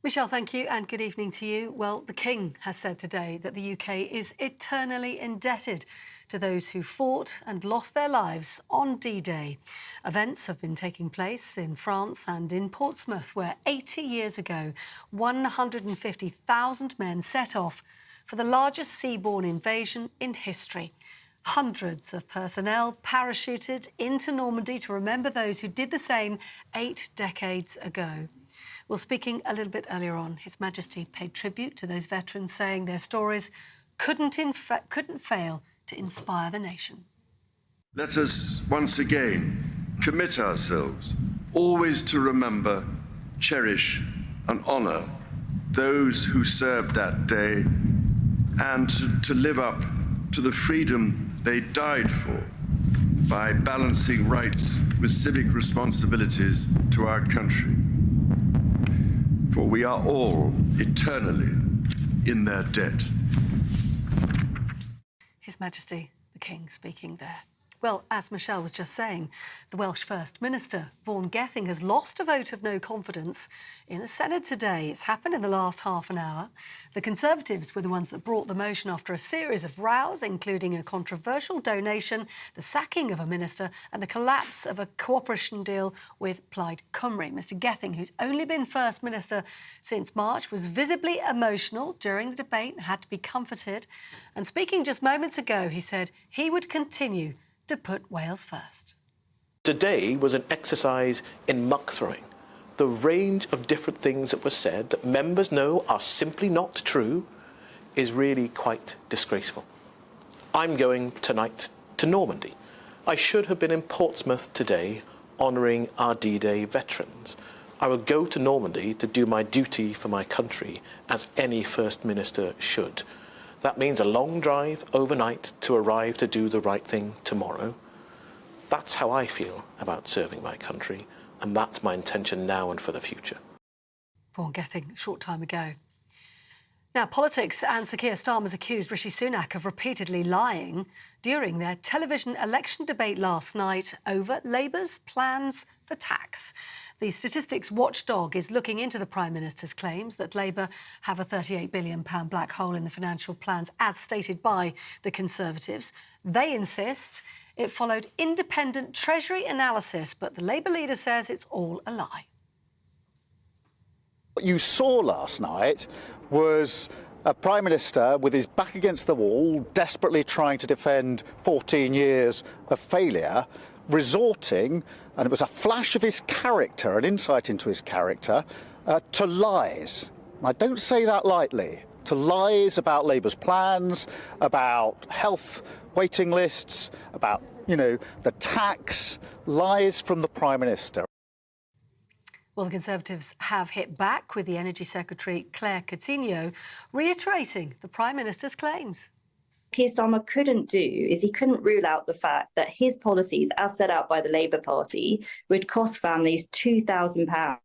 Michelle, thank you and good evening to you. Well, the King has said today that the UK is eternally indebted to those who fought and lost their lives on D-Day. Events have been taking place in France and in Portsmouth, where 80 years ago, 150,000 men set off for the largest seaborne invasion in history. Hundreds of personnel parachuted into Normandy to remember those who did the same 8 decades ago. Well, speaking a little bit earlier on, His Majesty paid tribute to those veterans, saying their stories couldn't fail to inspire the nation. Let us once again commit ourselves always to remember, cherish and honour those who served that day and to live up to the freedom they died for by balancing rights with civic responsibilities to our country. For we are all eternally in their debt. His Majesty the King speaking there. Well, as Michelle was just saying, the Welsh First Minister, Vaughan Gething, has lost a vote of no confidence in the Senate today. It's happened in the last half an hour. The Conservatives were the ones that brought the motion after a series of rows, including a controversial donation, the sacking of a minister and the collapse of a cooperation deal with Plaid Cymru. Mr Gething, who's only been First Minister since March, was visibly emotional during the debate and had to be comforted. And speaking just moments ago, he said he would continue to put Wales first. Today was an exercise in muck throwing. The range of different things that were said that members know are simply not true is really quite disgraceful. I'm going tonight to Normandy. I should have been in Portsmouth today honouring our D-Day veterans. I will go to Normandy to do my duty for my country as any First Minister should. That means a long drive overnight to arrive to do the right thing tomorrow. That's how I feel about serving my country, and that's my intention now and for the future. Vaughan Gething, a short time ago. Now, politics and Sir Keir Starmer's accused Rishi Sunak of repeatedly lying during their television election debate last night over Labour's plans for tax. The statistics watchdog is looking into the Prime Minister's claims that Labour have a £38 billion black hole in the financial plans, as stated by the Conservatives. They insist it followed independent Treasury analysis, but the Labour leader says it's all a lie. What you saw last night was a Prime Minister with his back against the wall, desperately trying to defend 14 years of failure, resorting, and it was a flash of his character, an insight into his character, to lies. I don't say that lightly. To lies about Labour's plans, about health waiting lists, about, the tax, lies from the Prime Minister. Well, the Conservatives have hit back with the Energy Secretary, Claire Coutinho, reiterating the Prime Minister's claims. Keir Starmer couldn't do is he couldn't rule out the fact that his policies, as set out by the Labour Party, would cost families £2,000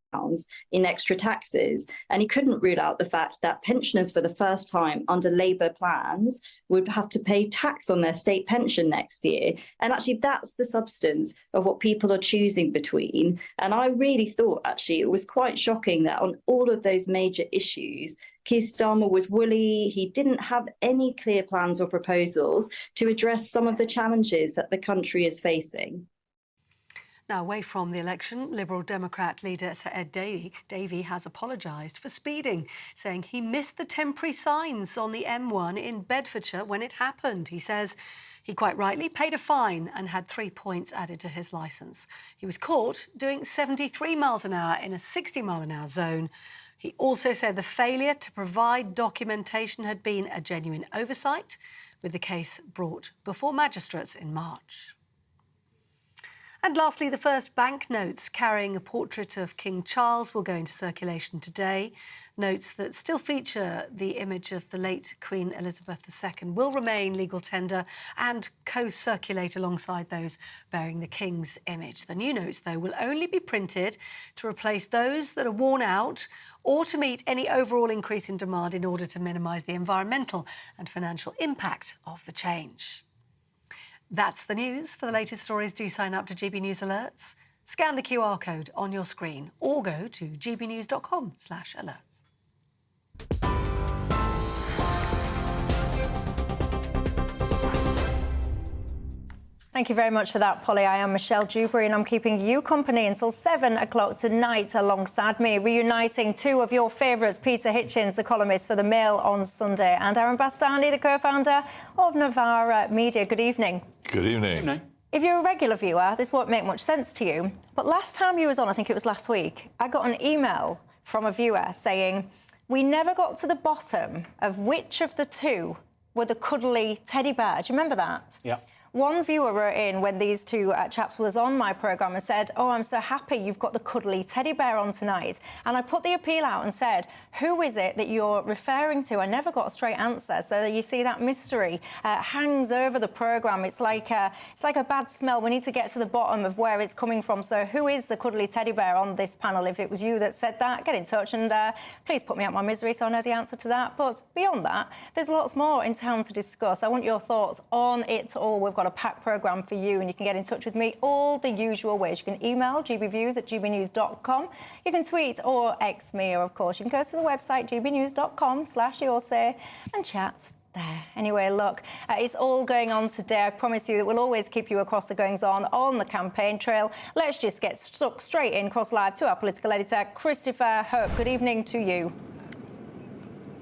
in extra taxes. And he couldn't rule out the fact that pensioners, for the first time under Labour plans, would have to pay tax on their state pension next year. And actually, that's the substance of what people are choosing between. And I really thought, actually, it was quite shocking that on all of those major issues, Keir Starmer was woolly. He didn't have any clear plans or proposals to address some of the challenges that the country is facing. Now, away from the election, Liberal Democrat leader Sir Ed Davey has apologised for speeding, saying he missed the temporary signs on the M1 in Bedfordshire when it happened. He says he quite rightly paid a fine and had 3 points added to his licence. He was caught doing 73 miles an hour in a 60-mile-an-hour zone. He also said the failure to provide documentation had been a genuine oversight, with the case brought before magistrates in March. And lastly, the first banknotes carrying a portrait of King Charles will go into circulation today. Notes that still feature the image of the late Queen Elizabeth II will remain legal tender and co-circulate alongside those bearing the King's image. The new notes, though, will only be printed to replace those that are worn out or to meet any overall increase in demand in order to minimise the environmental and financial impact of the change. That's the news. For the latest stories, do sign up to GB News Alerts. Scan the QR code on your screen or go to gbnews.com/alerts. Thank you very much for that, Polly. I am Michelle Dewberry and I'm keeping you company until 7 o'clock tonight alongside me, reuniting two of your favourites, Peter Hitchens, the columnist for The Mail on Sunday, and Aaron Bastani, the co-founder of Novara Media. Good evening. Good evening. Good evening. If you're a regular viewer, this won't make much sense to you, but last time you was on, I think it was last week, I got an email from a viewer saying, we never got to the bottom of which of the two were the cuddly teddy bear. Do you remember that? Yeah. One viewer wrote in when these two chaps was on my programme and said, oh, I'm so happy you've got the cuddly teddy bear on tonight. And I put the appeal out and said, who is it that you're referring to? I never got a straight answer. So you see that mystery hangs over the programme. It's like a bad smell. We need to get to the bottom of where it's coming from. So who is the cuddly teddy bear on this panel? If it was you that said that, get in touch and please put me out my misery so I know the answer to that. But beyond that, there's lots more in town to discuss. I want your thoughts on it all. We've got a packed programme for you and you can get in touch with me all the usual ways. You can email gbviews@gbnews.com. You can tweet or X me, or of course you can go to the website gbnews.com/yoursay and chat there. Anyway, look, it's all going on today. I promise you that we'll always keep you across the goings-on the campaign trail. Let's just get stuck straight in, cross live to our political editor, Christopher Hook. Good evening to you.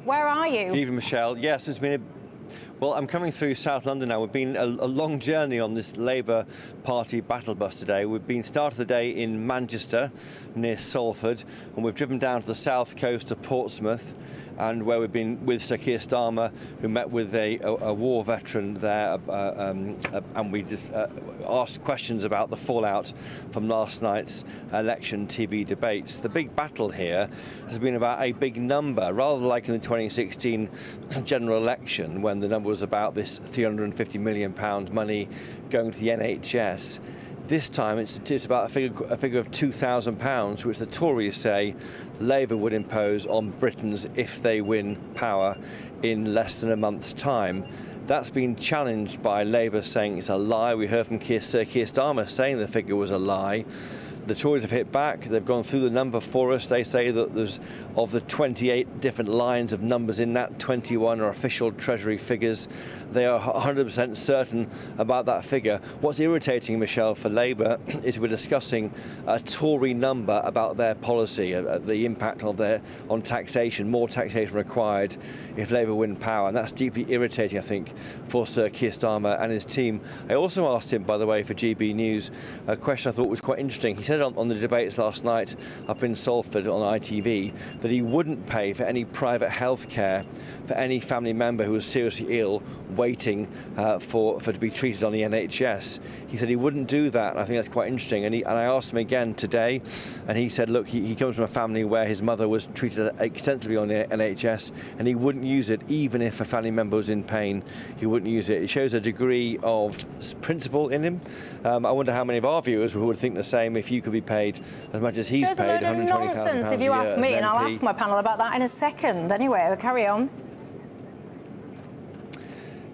Where are you? Good evening, Michelle. Yes, it's been well, I'm coming through South London now. We've been a long journey on this Labour Party battle bus today. We've been started the day in Manchester, near Salford, and we've driven down to the south coast of Portsmouth, and where we've been with Sir Keir Starmer, who met with a war veteran there, and we just asked questions about the fallout from last night's election TV debates. The big battle here has been about a big number, rather like in the 2016 general election, when the number was about this £350 million money going to the NHS. This time it's about a figure of £2,000, which the Tories say Labour would impose on Britons if they win power in less than a month's time. That's been challenged by Labour saying it's a lie. We heard from Sir Keir Starmer saying the figure was a lie. The Tories have hit back. They've gone through the number for us. They say that there's, of the 28 different lines of numbers in that, 21 are official Treasury figures. They are 100% certain about that figure. What's irritating, Michelle, for Labour is we're discussing a Tory number about their policy, the impact on taxation, more taxation required if Labour win power. And that's deeply irritating, I think, for Sir Keir Starmer and his team. I also asked him, by the way, for GB News, a question I thought was quite interesting. He said on the debates last night up in Salford on ITV that he wouldn't pay for any private health care for any family member who was seriously ill waiting to be treated on the NHS. He said he wouldn't do that, and I think that's quite interesting. And I asked him again today, and he said, look, he comes from a family where his mother was treated extensively on the NHS, and he wouldn't use it even if a family member was in pain. He wouldn't use it. It shows a degree of principle in him. I wonder how many of our viewers would think the same if you could be paid as much as he's paid, £120,000 a year. Nonsense if you ask me, and I'll ask my panel about that in a second. Anyway, we'll carry on.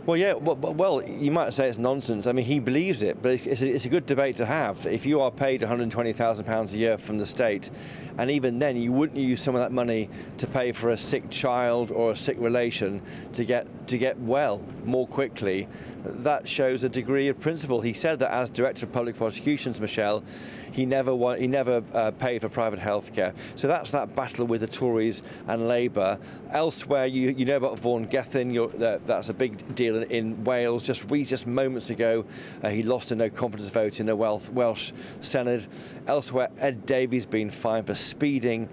Well, yeah, well, you might say it's nonsense. I mean, he believes it, but it's a good debate to have. If you are paid £120,000 a year from the state, and even then you wouldn't use some of that money to pay for a sick child or a sick relation to get well more quickly, that shows a degree of principle. He said that as Director of Public Prosecutions, Michelle, he never paid for private health care. So that's that battle with the Tories and Labour. Elsewhere, you know about Vaughan Gethin. That's a big deal in Wales. Just moments ago, he lost a no confidence vote in the Welsh Senate. Elsewhere, Ed Davey's been fined for speeding.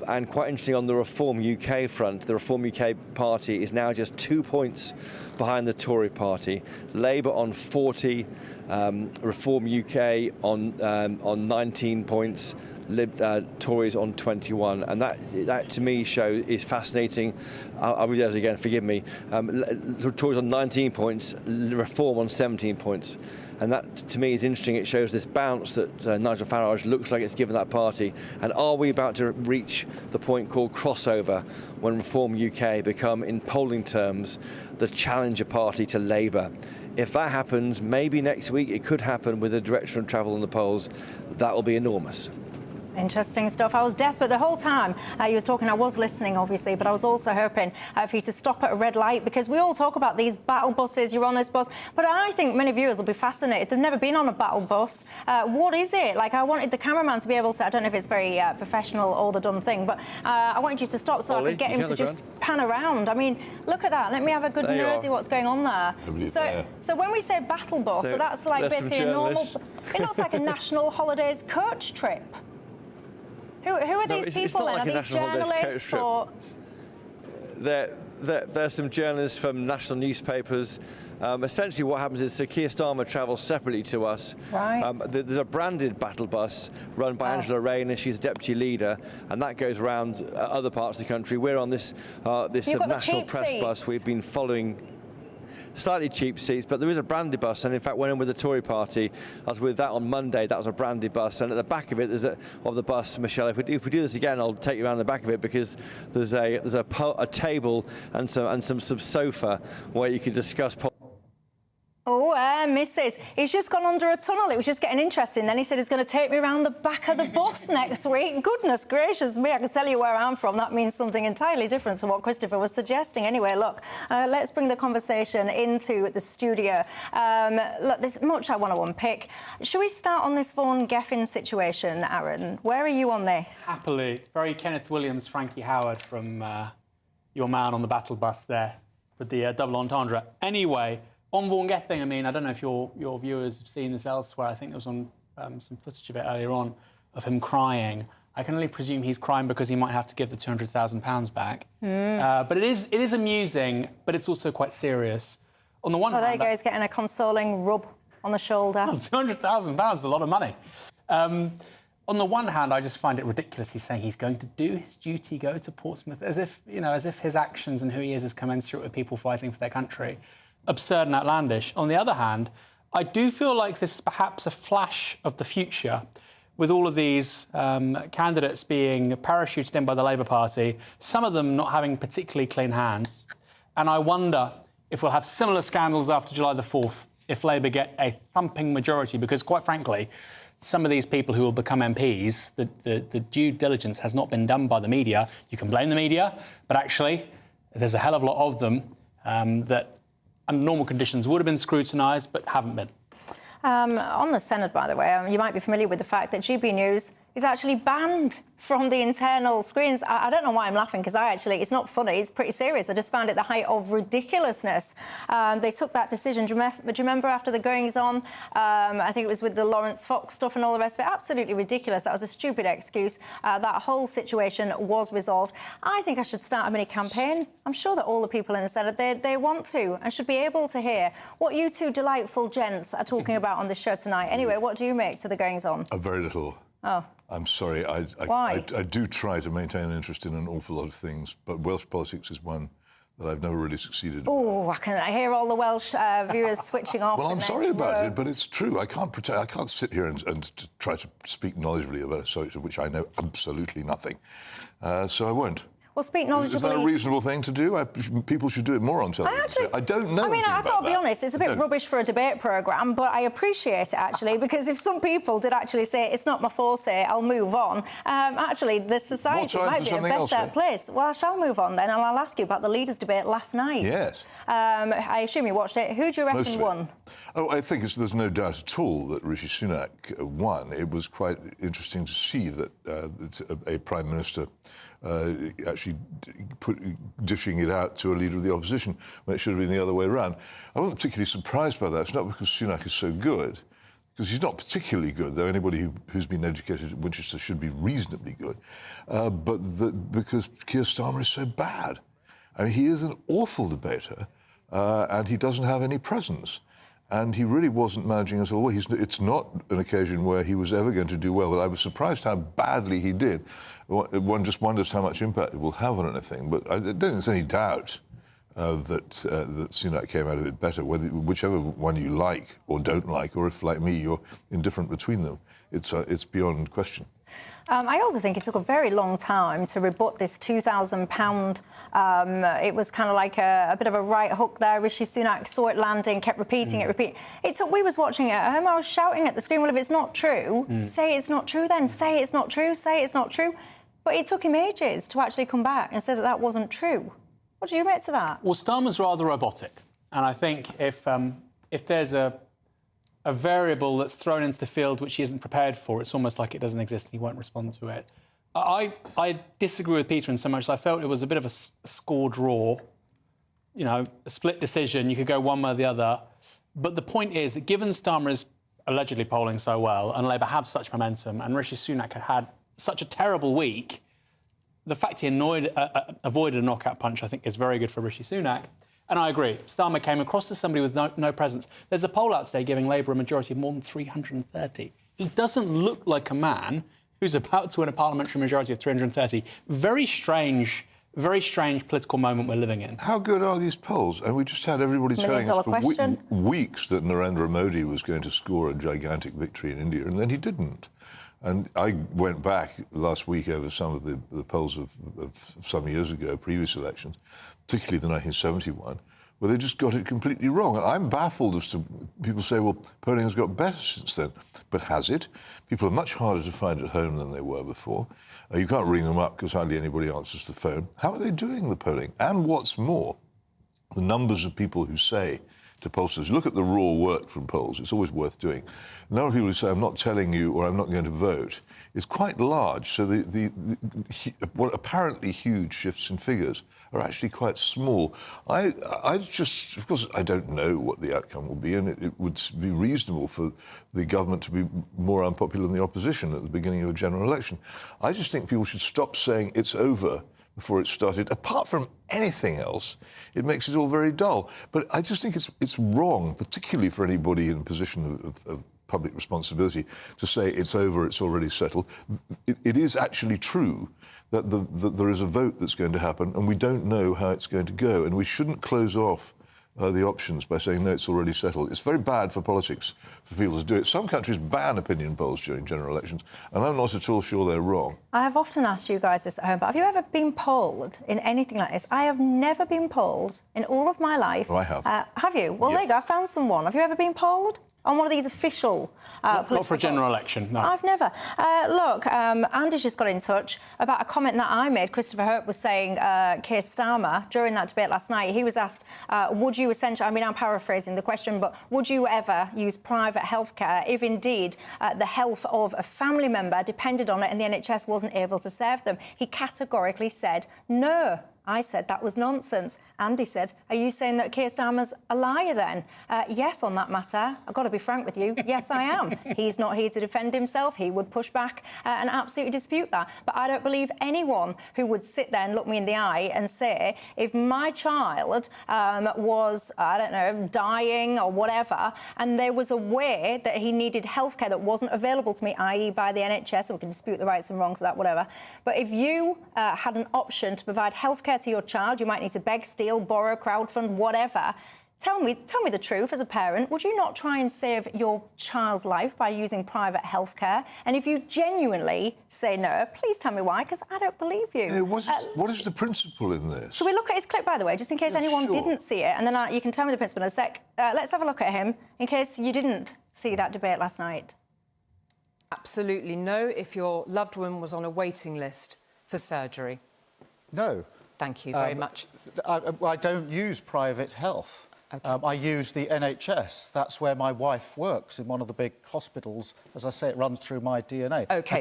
And quite interesting, on the Reform UK front, the Reform UK party is now just 2 points behind the Tory party. Labour on 40, Reform UK on 19 points, Tories on 21, and that to me is fascinating. I'll read those again, forgive me. Tories on 19 points, Reform on 17 points. And that, to me, is interesting. It shows this bounce that Nigel Farage looks like it's given that party. And are we about to reach the point called crossover when Reform UK become, in polling terms, the challenger party to Labour? If that happens, maybe next week, it could happen with the direction of travel in the polls. That will be enormous. Interesting stuff. I was desperate the whole time you was talking. I was listening, obviously, but I was also hoping for you to stop at a red light, because we all talk about these battle buses. You're on this bus, but I think many viewers will be fascinated. They've never been on a battle bus. What is it? Like, I wanted the cameraman to be able to, I don't know if it's very professional or the done thing, but I wanted you to stop so I could get him to just pan around. I mean, look at that. Let me have a good nosy what's going on there. So when we say battle bus, so that's like basically a normal... It looks like a national holidays coach trip. Who are these people then? Are these journalists or...? There's some journalists from national newspapers. Essentially what happens is Sir Keir Starmer travels separately to us. Right. There's a branded battle bus run by Angela Rayner. She's deputy leader, and that goes around other parts of the country. We're on this national press bus. We've been following... Slightly cheap seats, but there is a branded bus, and in fact when I'm with the Tory party, I was with that on Monday. That was a branded bus, and at the back of it there's of the bus, Michelle, if we do this again, I'll take you around the back of it, because there's a table and some sofa where you can discuss Oh, Mrs. He's just gone under a tunnel. It was just getting interesting. Then he said he's going to take me around the back of the bus next week. Goodness gracious me, I can tell you where I'm from. That means something entirely different to what Christopher was suggesting. Anyway, look, let's bring the conversation into the studio. Look, there's much I want to unpick. Should we start on this Vaughan Geffin situation, Aaron? Where are you on this? Happily. Very Kenneth Williams, Frankie Howard from your man on the battle bus there with the double entendre. Anyway... On Vaughan Geffin, I mean, I don't know if your viewers have seen this elsewhere. I think there was on some footage of it earlier on of him crying. I can only presume he's crying because he might have to give the £200,000 back. But it is amusing, but it's also quite serious. On the one hand... there you go, he's getting a consoling rub on the shoulder. Well, £200,000 is a lot of money. On the one hand, I just find it ridiculous. He's saying he's going to do his duty, go to Portsmouth, as if his actions and who he is commensurate with people fighting for their country. Absurd and outlandish. On the other hand, I do feel like this is perhaps a flash of the future, with all of these candidates being parachuted in by the Labour Party, some of them not having particularly clean hands. And I wonder if we'll have similar scandals after July the 4th, if Labour get a thumping majority, because quite frankly, some of these people who will become MPs, the due diligence has not been done by the media. You can blame the media, but actually there's a hell of a lot of them that under normal conditions would have been scrutinised, but haven't been. On the Senate, by the way, you might be familiar with the fact that GBNews is actually banned from the internal screens. I don't know why I'm laughing, because it's not funny, it's pretty serious. I just found it the height of ridiculousness. They took that decision, do you remember, after the goings-on? I think it was with the Lawrence Fox stuff and all the rest of it. Absolutely ridiculous. That was a stupid excuse. That whole situation was resolved. I think I should start a mini-campaign. I'm sure that all the people in the Senate, they want to and should be able to hear what you two delightful gents are talking about on this show tonight. Anyway, what do you make to the goings-on? Very little. Oh. I'm sorry. Why? I do try to maintain an interest in an awful lot of things, but Welsh politics is one that I've never really succeeded. Oh, I hear all the Welsh viewers switching off. Well, I'm sorry about it, but it's true. I can't sit here and try to speak knowledgeably about a subject of which I know absolutely nothing. So I won't. Well, speak knowledgeably. Is that a reasonable thing to do? People should do it more on television. I don't know. I mean, I've got to be honest, it's a bit rubbish for a debate programme, but I appreciate it, actually, because if some people did actually say, it's not my forte, I'll move on, actually, the society might be a better place. Well, I shall move on then, and I'll ask you about the leaders' debate last night. Yes. I assume you watched it. Who do you reckon won? Oh, I think there's no doubt at all that Rishi Sunak won. It was quite interesting to see that a Prime Minister actually dishing it out to a leader of the opposition when it should have been the other way around. I wasn't particularly surprised by that. It's not because Sunak is so good, because he's not particularly good, though anybody who's been educated at Winchester should be reasonably good, but because Keir Starmer is so bad. I mean, he is an awful debater, and he doesn't have any presence. And he really wasn't managing at all. It's not an occasion where he was ever going to do well, but I was surprised how badly he did. One just wonders how much impact it will have on anything, but I don't think there's any doubt that Sunak came out of it better, whichever one you like or don't like, or if, like me, you're indifferent between them. It's beyond question. I also think it took a very long time to rebut this £2,000. It was kind of like a bit of a right hook there. Rishi Sunak saw it landing, kept repeating it. We was watching it at home. I was shouting at the screen, well, if it's not true, say it's not true then. Say it's not true, say it's not true. But it took him ages to actually come back and say that that wasn't true. What do you make to that? Well, Starmer's rather robotic. And I think if there's a variable that's thrown into the field which he isn't prepared for, it's almost like it doesn't exist and he won't respond to it. I disagree with Peter in so much as I felt it was a bit of a score draw, you know, a split decision. You could go one way or the other. But the point is that given Starmer is allegedly polling so well and Labour have such momentum and Rishi Sunak had such a terrible week, the fact he avoided a knockout punch, I think, is very good for Rishi Sunak. And I agree. Starmer came across as somebody with no presence. There's a poll out today giving Labour a majority of more than 330. He doesn't look like a man who's about to win a parliamentary majority of 330. Very strange political moment we're living in. How good are these polls? And we just had everybody telling us for weeks that Narendra Modi was going to score a gigantic victory in India, and then he didn't. And I went back last week over some of the polls of some years ago, previous elections, particularly the 1971, where they just got it completely wrong. And I'm baffled as to people say, well, polling has got better since then. But has it? People are much harder to find at home than they were before. You can't ring them up because hardly anybody answers the phone. How are they doing the polling? And what's more, the numbers of people who say to pollsters, look at the raw work from polls, it's always worth doing. The number of people who say, I'm not telling you or I'm not going to vote, is quite large. So what apparently huge shifts in figures are actually quite small. I just, of course, I don't know what the outcome will be, and it would be reasonable for the government to be more unpopular than the opposition at the beginning of a general election. I just think people should stop saying it's over before it started. Apart from anything else, it makes it all very dull. But I just think it's wrong, particularly for anybody in a position of public responsibility, to say it's over, it's already settled. It is actually true that there is a vote that's going to happen, and we don't know how it's going to go. And we shouldn't close off the options by saying, no, it's already settled. It's very bad for politics for people to do it. Some countries ban opinion polls during general elections, and I'm not at all sure they're wrong. I have often asked you guys this at home, but have you ever been polled in anything like this? I have never been polled in all of my life. Oh, I have. Have you? Well, there you go. I found someone. Have you ever been polled on one of these official not for a general election, no. I've never. Look, Andy's just got in touch about a comment that I made. Christopher Hurt was saying Keir Starmer, during that debate last night, he was asked, would you essentially, I mean, I'm paraphrasing the question, but would you ever use private healthcare if indeed the health of a family member depended on it and the NHS wasn't able to serve them? He categorically said no. I said that was nonsense. Andy said, are you saying that Keir Starmer's a liar then? Yes, on that matter. I've got to be frank with you. Yes, I am. He's not here to defend himself. He would push back and absolutely dispute that. But I don't believe anyone who would sit there and look me in the eye and say, if my child was, I don't know, dying or whatever, and there was a way that he needed healthcare that wasn't available to me, i.e. by the NHS, and we can dispute the rights and wrongs of that, whatever. But if you had an option to provide healthcare to your child, you might need to beg, steal, borrow, crowdfund, whatever. Tell me the truth as a parent. Would you not try and save your child's life by using private healthcare? And if you genuinely say no, please tell me why, because I don't believe you. Hey, what is the principle in this? Should we look at his clip, by the way, just in case anyone didn't see it? And then you can tell me the principle in a sec. Let's have a look at him, in case you didn't see that debate last night. Absolutely no if your loved one was on a waiting list for surgery. No. Thank you very much. I don't use private health. Okay. I use the NHS. That's where my wife works, in one of the big hospitals. As I say, it runs through my DNA. OK.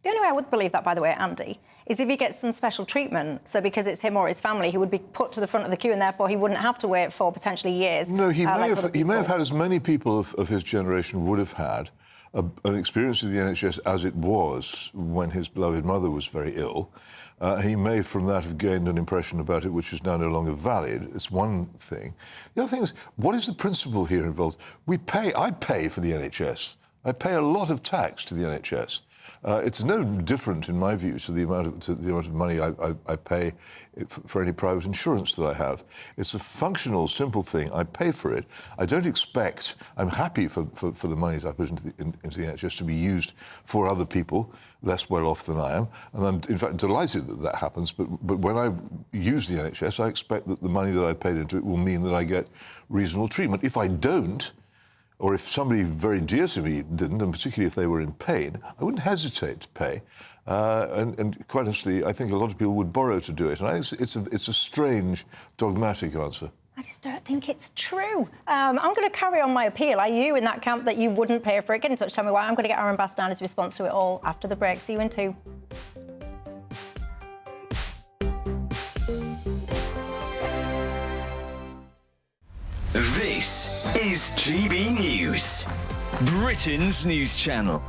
The only way I would believe that, by the way, Andy, is if he gets some special treatment. So because it's him or his family, he would be put to the front of the queue and therefore he wouldn't have to wait for potentially years. No, he may have had, as many people of his generation would have had, an experience of the NHS as it was when his beloved mother was very ill. He may, from that, have gained an impression about it which is now no longer valid. It's one thing. The other thing is, what is the principle here involved? I pay for the NHS. I pay a lot of tax to the NHS. It's no different, in my view, to the amount of money I pay for any private insurance that I have. It's a functional, simple thing. I pay for it. I don't expect. I'm happy for the money that I put into the NHS to be used for other people less well off than I am, and I'm in fact delighted that that happens. But when I use the NHS, I expect that the money that I paid into it will mean that I get reasonable treatment. If I don't, or if somebody very dear to me didn't, and particularly if they were in pain, I wouldn't hesitate to pay. And quite honestly, I think a lot of people would borrow to do it. And I think it's a strange, dogmatic answer. I just don't think it's true. I'm going to carry on my appeal. Are you in that camp that you wouldn't pay for it? Get in touch, tell me why. I'm going to get Aaron Bastani's response to it all after the break. See you in 2. This is GB News, Britain's news channel.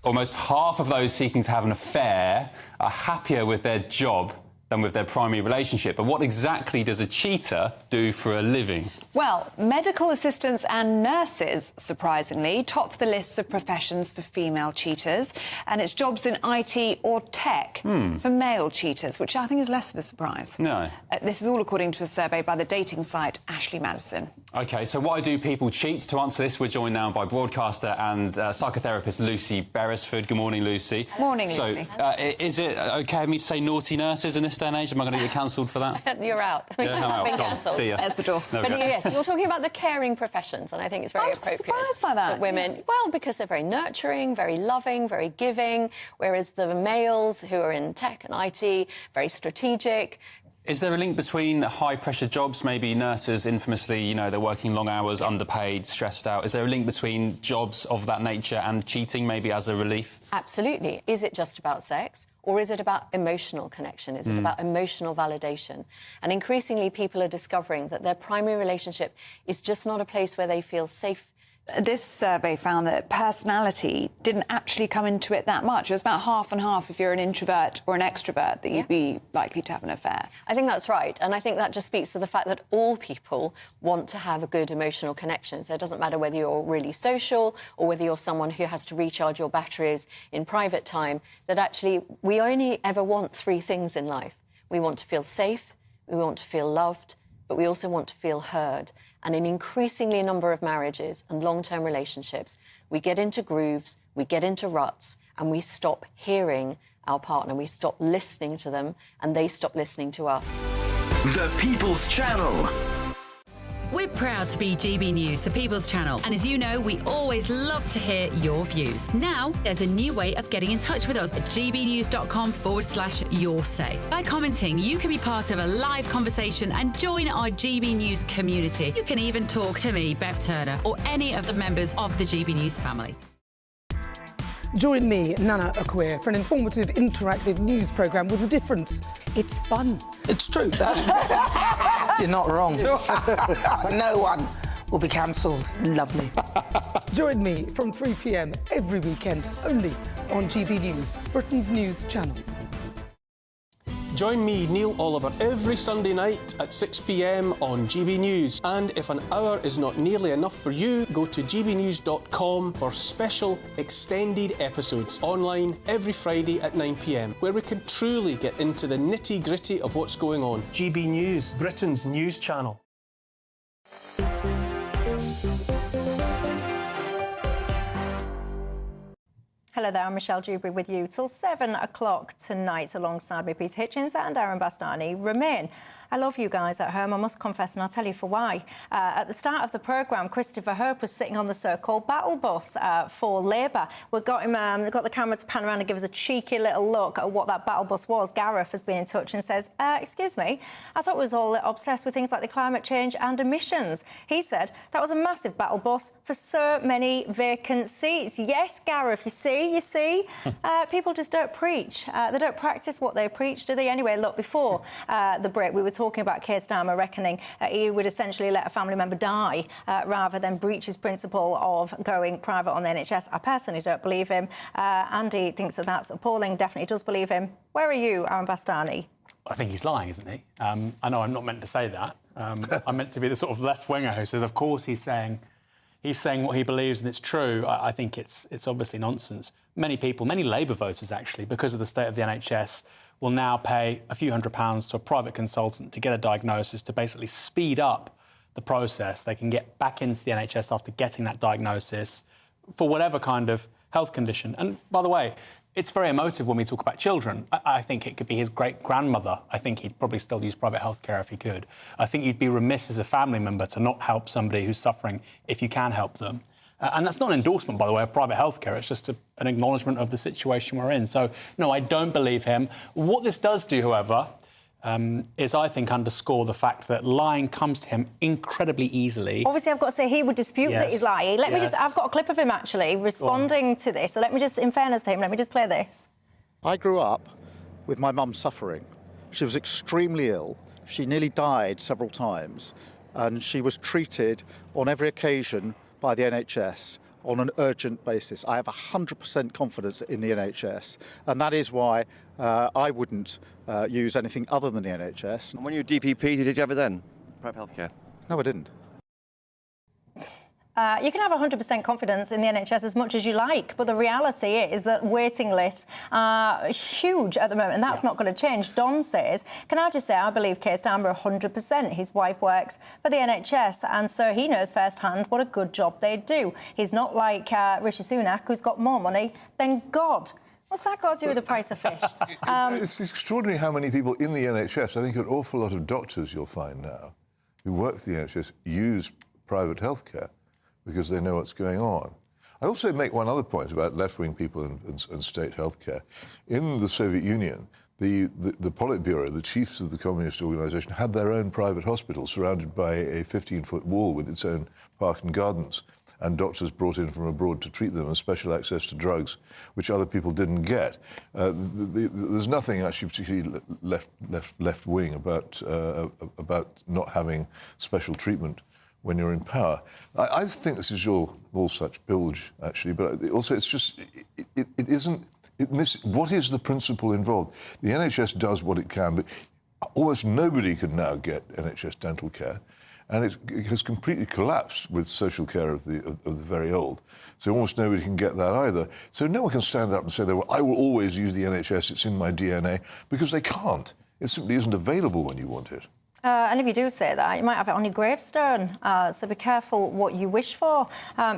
Almost half of those seeking to have an affair are happier with their job than with their primary relationship. But what exactly does a cheater do for a living? Well, medical assistants and nurses, surprisingly, top the lists of professions for female cheaters. And it's jobs in IT or tech for male cheaters, which I think is less of a surprise. No. This is all according to a survey by the dating site Ashley Madison. OK, so why do people cheat? To answer this, we're joined now by broadcaster and psychotherapist Lucy Beresford. Good morning, Lucy. Morning, Lucy. So, is it OK of me to say naughty nurses in this day and age? Am I going to get cancelled for that? You're out. Yeah, I'm out. Been cancelled. See ya. There's the door. But yes, you're talking about the caring professions, and I think it's very appropriate. I'm surprised by that. Women, well, because they're very nurturing, very loving, very giving, whereas the males who are in tech and IT, very strategic. Is there a link between high-pressure jobs, maybe nurses infamously, you know, they're working long hours, underpaid, stressed out? Is there a link between jobs of that nature and cheating, maybe as a relief? Absolutely. Is it just about sex, or is it about emotional connection? Is it about emotional validation? And increasingly, people are discovering that their primary relationship is just not a place where they feel safe. This survey found that personality didn't actually come into it that much. It was about half and half if you're an introvert or an extrovert that you'd be likely to have an affair. I think that's right. And I think that just speaks to the fact that all people want to have a good emotional connection. So it doesn't matter whether you're really social or whether you're someone who has to recharge your batteries in private time, that actually we only ever want 3 things in life. We want to feel safe, we want to feel loved, but we also want to feel heard. And in increasingly a number of marriages and long-term relationships, we get into grooves, we get into ruts, and we stop hearing our partner, we stop listening to them, and they stop listening to us. The People's Channel. We're proud to be GB News, the People's Channel. And as you know, we always love to hear your views. Now, there's a new way of getting in touch with us at gbnews.com/yoursay. By commenting, you can be part of a live conversation and join our GB News community. You can even talk to me, Bev Turner, or any of the members of the GB News family. Join me, Nana Akwe, for an informative, interactive news programme with a difference. It's fun. It's true. You're not wrong. No one will be cancelled. Lovely. Join me from 3 p.m. every weekend, only on GB News, Britain's news channel. Join me, Neil Oliver, every Sunday night at 6 p.m. on GB News. And if an hour is not nearly enough for you, go to gbnews.com for special extended episodes online every Friday at 9 p.m, where we can truly get into the nitty-gritty of what's going on. GB News, Britain's news channel. Hello there, I'm Michelle Dewberry with you till 7 o'clock tonight alongside me, Peter Hitchens and Aaron Bastani. Remain. I love you guys at home, I must confess, and I'll tell you for why. At the start of the programme, Christopher Hope was sitting on the so-called battle bus for Labour. We got the camera to pan around and give us a cheeky little look at what that battle bus was. Gareth has been in touch and says, excuse me, I thought we was all obsessed with things like the climate change and emissions. He said that was a massive battle bus for so many vacant seats. Yes, Gareth, you see, people just don't preach. They don't practice what they preach, do they? Anyway, look, before the break, we were talking about Keir Starmer reckoning he would essentially let a family member die rather than breach his principle of going private on the NHS. I personally don't believe him. Andy thinks that that's appalling, definitely does believe him. Where are you, Aaron Bastani? I think he's lying, isn't he? I know I'm not meant to say that. I'm meant to be the sort of left-winger who says, of course, he's saying what he believes and it's true. I think it's obviously nonsense. many people, many Labour voters actually, because of the state of the NHS, will now pay a few £100s to a private consultant to get a diagnosis to basically speed up the process. They can get back into the NHS after getting that diagnosis for whatever kind of health condition. And by the way, it's very emotive when we talk about children. I think it could be his great-grandmother. I think he'd probably still use private healthcare if he could. I think you'd be remiss as a family member to not help somebody who's suffering if you can help them. And that's not an endorsement, by the way, of private healthcare. It's just an acknowledgement of the situation we're in. So, no, I don't believe him. What this does do, however, is, I think, underscore the fact that lying comes to him incredibly easily. Obviously, I've got to say, he would dispute that he's lying. Let me just... I've got a clip of him, actually, responding to this. So let me just, in fairness to him, let me just play this. I grew up with my mum suffering. She was extremely ill. She nearly died several times. And she was treated on every occasion by the NHS on an urgent basis. I have 100% confidence in the NHS, and that is why I wouldn't use anything other than the NHS. And when you were DPP, did you have it then? Private healthcare? No, I didn't. You can have 100% confidence in the NHS as much as you like, but the reality is that waiting lists are huge at the moment, and that's not going to change. Don says, can I just say, I believe Keir Starmer 100%. His wife works for the NHS, and so he knows firsthand what a good job they do. He's not like Rishi Sunak, who's got more money than God. What's that got to do with the price of fish? It's extraordinary how many people in the NHS, I think an awful lot of doctors you'll find now, who work for the NHS, use private healthcare because they know what's going on. I also make one other point about left-wing people and state healthcare. In the Soviet Union, the Politburo, the chiefs of the communist organisation, had their own private hospital surrounded by a 15-foot wall with its own park and gardens, and doctors brought in from abroad to treat them, and special access to drugs, which other people didn't get. There's nothing actually particularly left-wing about not having special treatment when you're in power. I think this is all such bilge, actually, but also it's just, it isn't, what is the principle involved? The NHS does what it can, but almost nobody can now get NHS dental care, and it has completely collapsed with social care of the very old. So almost nobody can get that either. So no one can stand up and say, well, I will always use the NHS, it's in my DNA, because they can't. It simply isn't available when you want it. And if you do say that, you might have it on your gravestone. So be careful what you wish for,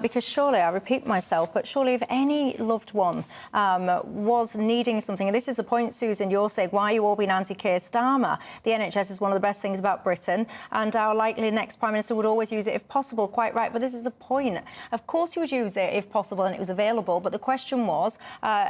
because surely, I repeat myself, but surely if any loved one was needing something, and this is the point, Susan, you're saying, why are you all being anti-Keir Starmer? The NHS is one of the best things about Britain, and our likely next Prime Minister would always use it if possible, quite right, but this is the point. Of course you would use it if possible and it was available, but the question was,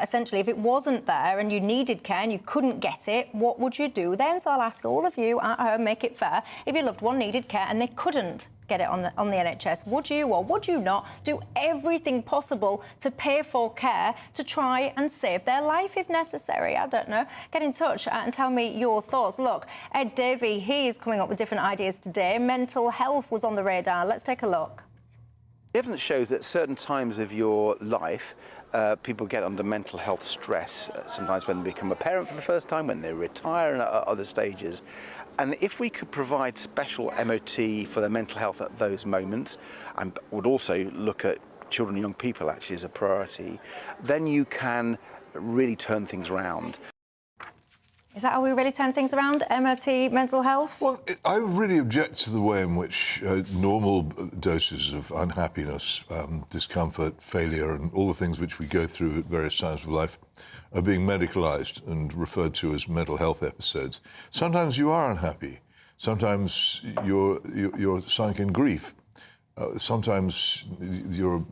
essentially, if it wasn't there and you needed care and you couldn't get it, what would you do then? So I'll ask all of you at home, make it fair, if your loved one needed care and they couldn't get it on the NHS, would you or would you not do everything possible to pay for care to try and save their life if necessary? I don't know. Get in touch and tell me your thoughts. Look, Ed Davey, he is coming up with different ideas today. Mental health was on the radar. Let's take a look. The evidence shows that at certain times of your life, people get under mental health stress, sometimes when they become a parent for the first time, when they retire, and at other stages. And if we could provide special MOT for their mental health at those moments, and would also look at children and young people actually as a priority, then you can really turn things around. Is that how we really turn things around, MOT, mental health? Well, I really object to the way in which normal doses of unhappiness, discomfort, failure, and all the things which we go through at various times of life are being medicalised and referred to as mental health episodes. Sometimes you are unhappy. Sometimes you're sunk in grief. Sometimes you're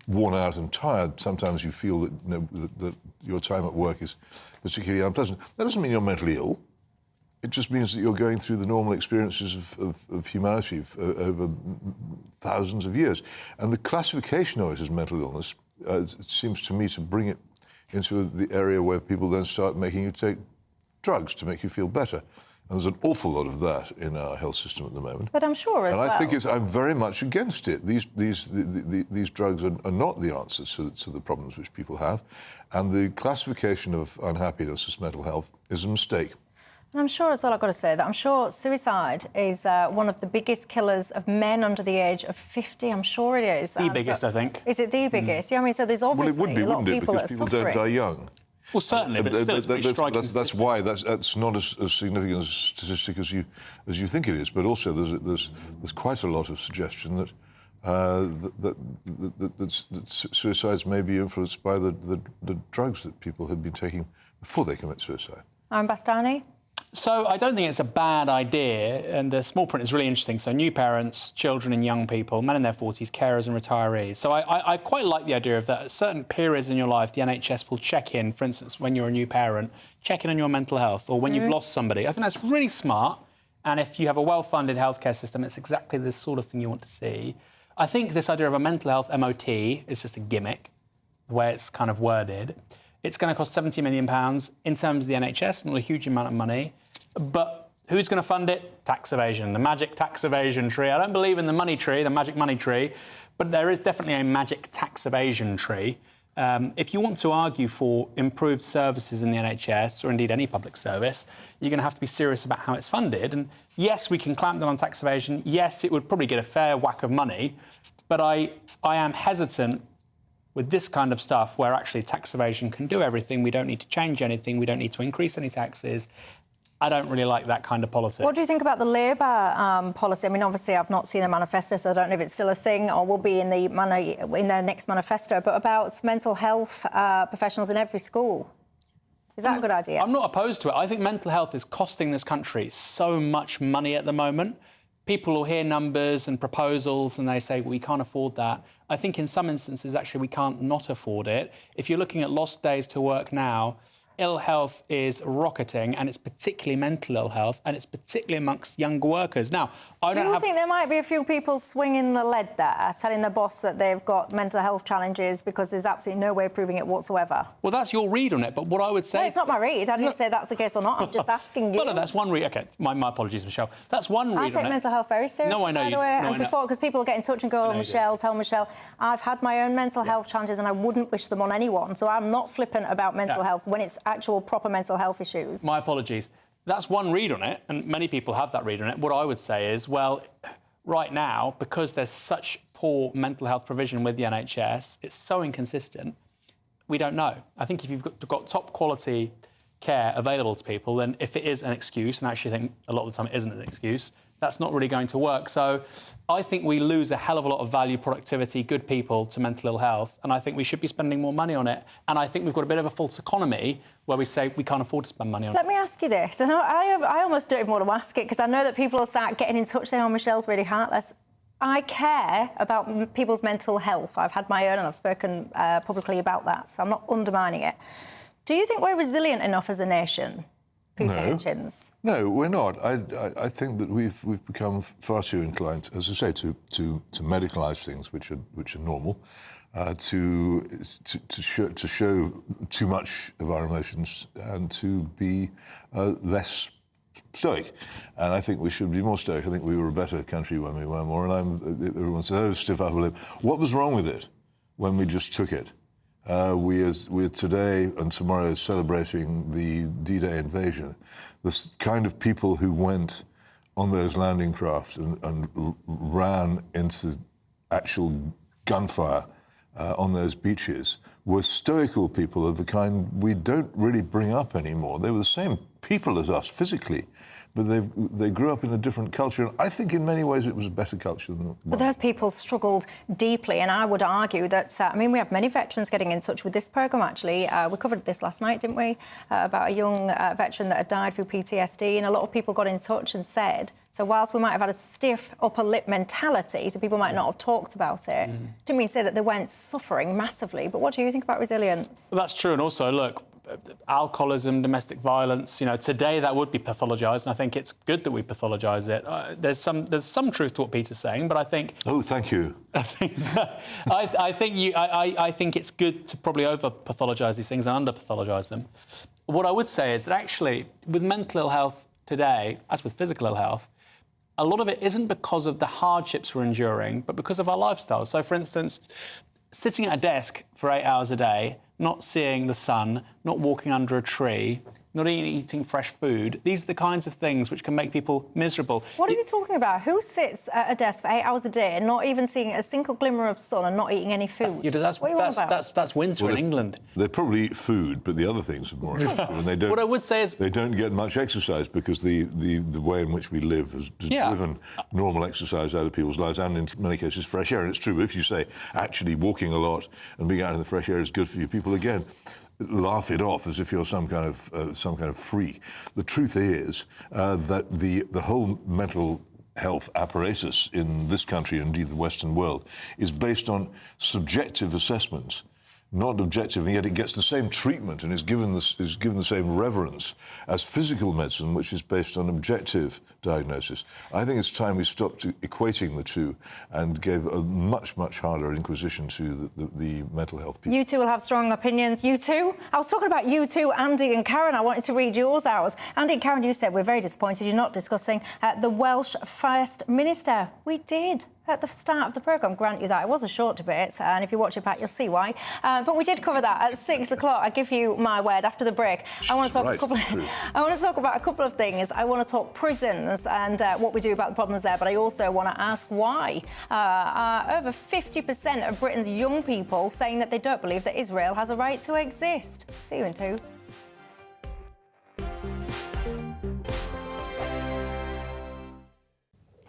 worn out and tired. Sometimes you feel that your time at work is particularly unpleasant. That doesn't mean you're mentally ill. It just means that you're going through the normal experiences of humanity over thousands of years. And the classification of it as mental illness seems to me to bring it into the area where people then start making you take drugs to make you feel better. And there's an awful lot of that in our health system at the moment. But I'm sure as well. And I think I'm very much against it. These drugs are not the answers to the problems which people have. And the classification of unhappiness as mental health is a mistake. And I'm sure as well, I've got to say that I'm sure suicide is one of the biggest killers of men under the age of 50. I'm sure it is. The biggest, I think. Is it the biggest? Yeah, I mean, so there's obviously well, it would be, a lot of wouldn't it? people Because that are people don't suffering. die young. Well, certainly, but still, it's pretty striking. That's why that's not as significant a statistic as you think it is. But also, there's quite a lot of suggestion that that suicides may be influenced by the drugs that people have been taking before they commit suicide. Bastani? So I don't think it's a bad idea, and the small print is really interesting. So new parents, children and young people, men in their 40s, carers and retirees. So I quite like the idea of that at certain periods in your life, the NHS will check in, for instance, when you're a new parent, check in on your mental health, or when you've lost somebody. I think that's really smart, and if you have a well-funded healthcare system, it's exactly the sort of thing you want to see. I think this idea of a mental health MOT is just a gimmick, the way it's kind of worded. It's going to cost £70 million in terms of the NHS, not a huge amount of money. But who's going to fund it? Tax evasion, the magic tax evasion tree. I don't believe in the money tree, the magic money tree, but there is definitely a magic tax evasion tree. If you want to argue for improved services in the NHS, or indeed any public service, you're going to have to be serious about how it's funded. And yes, we can clamp down on tax evasion. Yes, it would probably get a fair whack of money. But I am hesitant with this kind of stuff where actually tax evasion can do everything. We don't need to change anything. We don't need to increase any taxes. I don't really like that kind of politics. What do you think about the Labour policy? I mean, obviously, I've not seen the manifesto, so I don't know if it's still a thing or will be in their next manifesto, but about mental health professionals in every school. Is that a good idea? I'm not opposed to it. I think mental health is costing this country so much money at the moment. People will hear numbers and proposals and they say, well, we can't afford that. I think in some instances, actually, we can't not afford it. If you're looking at lost days to work now, ill health is rocketing, and it's particularly mental ill health, and it's particularly amongst younger workers. Now, I don't think there might be a few people swinging the lead there, telling their boss that they've got mental health challenges because there's absolutely no way of proving it whatsoever? Well, that's your read on it, but what I would say... No, it's not my read. I didn't say that's the case or not. I'm just asking you. Well, no, that's one read. OK, my apologies, Michelle. That's one read on it. I take mental health very seriously, no, I know by you the way. no, and before, because people get in touch and go, oh, Michelle, tell Michelle, I've had my own mental health challenges and I wouldn't wish them on anyone. So I'm not flippant about mental health when it's actual proper mental health issues. My apologies. That's one read on it, and many people have that read on it. What I would say is, well, right now, because there's such poor mental health provision with the NHS, it's so inconsistent, we don't know. I think if you've got top quality care available to people, then if it is an excuse, and I actually think a lot of the time it isn't an excuse, that's not really going to work. So I think we lose a hell of a lot of value, productivity, good people to mental ill health, and I think we should be spending more money on it. And I think we've got a bit of a false economy where we say we can't afford to spend money on it. Let me ask you this. I almost don't even want to ask it because I know that people will start getting in touch saying, oh, Michelle's really heartless. I care about people's mental health. I've had my own and I've spoken publicly about that, so I'm not undermining it. Do you think we're resilient enough as a nation? No, we're not. I think that we've become far too inclined, as I say, to medicalise things which are normal, to show too much of our emotions, and to be less stoic. And I think we should be more stoic. I think we were a better country when we were more. And everyone says, "Oh, stiff upper lip." What was wrong with it when we just took it? We're today and tomorrow celebrating the D-Day invasion. The kind of people who went on those landing crafts and ran into actual gunfire on those beaches were stoical people of the kind we don't really bring up anymore. They were the same people as us physically, but they grew up in a different culture. And I think in many ways it was a better culture than... But those people struggled deeply, and I would argue that, I mean, we have many veterans getting in touch with this programme, actually. We covered this last night, didn't we? About a young veteran that had died through PTSD, and a lot of people got in touch and said, so whilst we might have had a stiff upper lip mentality, so people might not have talked about it, didn't mean to say that they weren't suffering massively. But what do you think about resilience? Well, that's true, and also, look, alcoholism, domestic violence, you know, today that would be pathologized, and I think it's good that we pathologize it. There's some truth to what Peter's saying, but I think... Oh, thank you. I think it's good to probably over-pathologize these things and under-pathologize them. What I would say is that actually, with mental ill health today, as with physical ill health, a lot of it isn't because of the hardships we're enduring, but because of our lifestyle. So, for instance, sitting at a desk for 8 hours a day, not seeing the sun, not walking under a tree, not eating fresh food. These are the kinds of things which can make people miserable. What are you talking about? Who sits at a desk for 8 hours a day and not even seeing a single glimmer of sun and not eating any food? That's winter in England. They probably eat food, but the other things are more attractive. And they don't, what I would say is... They don't get much exercise because the way in which we live has driven normal exercise out of people's lives and, in many cases, fresh air. And it's true, if you say, actually, walking a lot and being out in the fresh air is good for you, people, again, laugh it off as if you're some kind of freak. The truth is that the whole mental health apparatus in this country, and indeed the Western world, is based on subjective assessments, not objective, and yet it gets the same treatment and is given the same reverence as physical medicine, which is based on objective diagnosis. I think it's time we stopped equating the two and gave a much, much harder inquisition to the mental health people. You two will have strong opinions. You two? I was talking about you two, Andy and Karen. I wanted to read yours out. Andy and Karen, you said we're very disappointed you're not discussing the Welsh First Minister. We did. At the start of the programme, grant you that. It was a short debate, and if you watch it back, you'll see why. But we did cover that at 6 o'clock. I give you my word. After the break, I want to talk about a couple of things. I want to talk prisons and what we do about the problems there, but I also want to ask why. Over 50% of Britain's young people saying that they don't believe that Israel has a right to exist. See you in 2.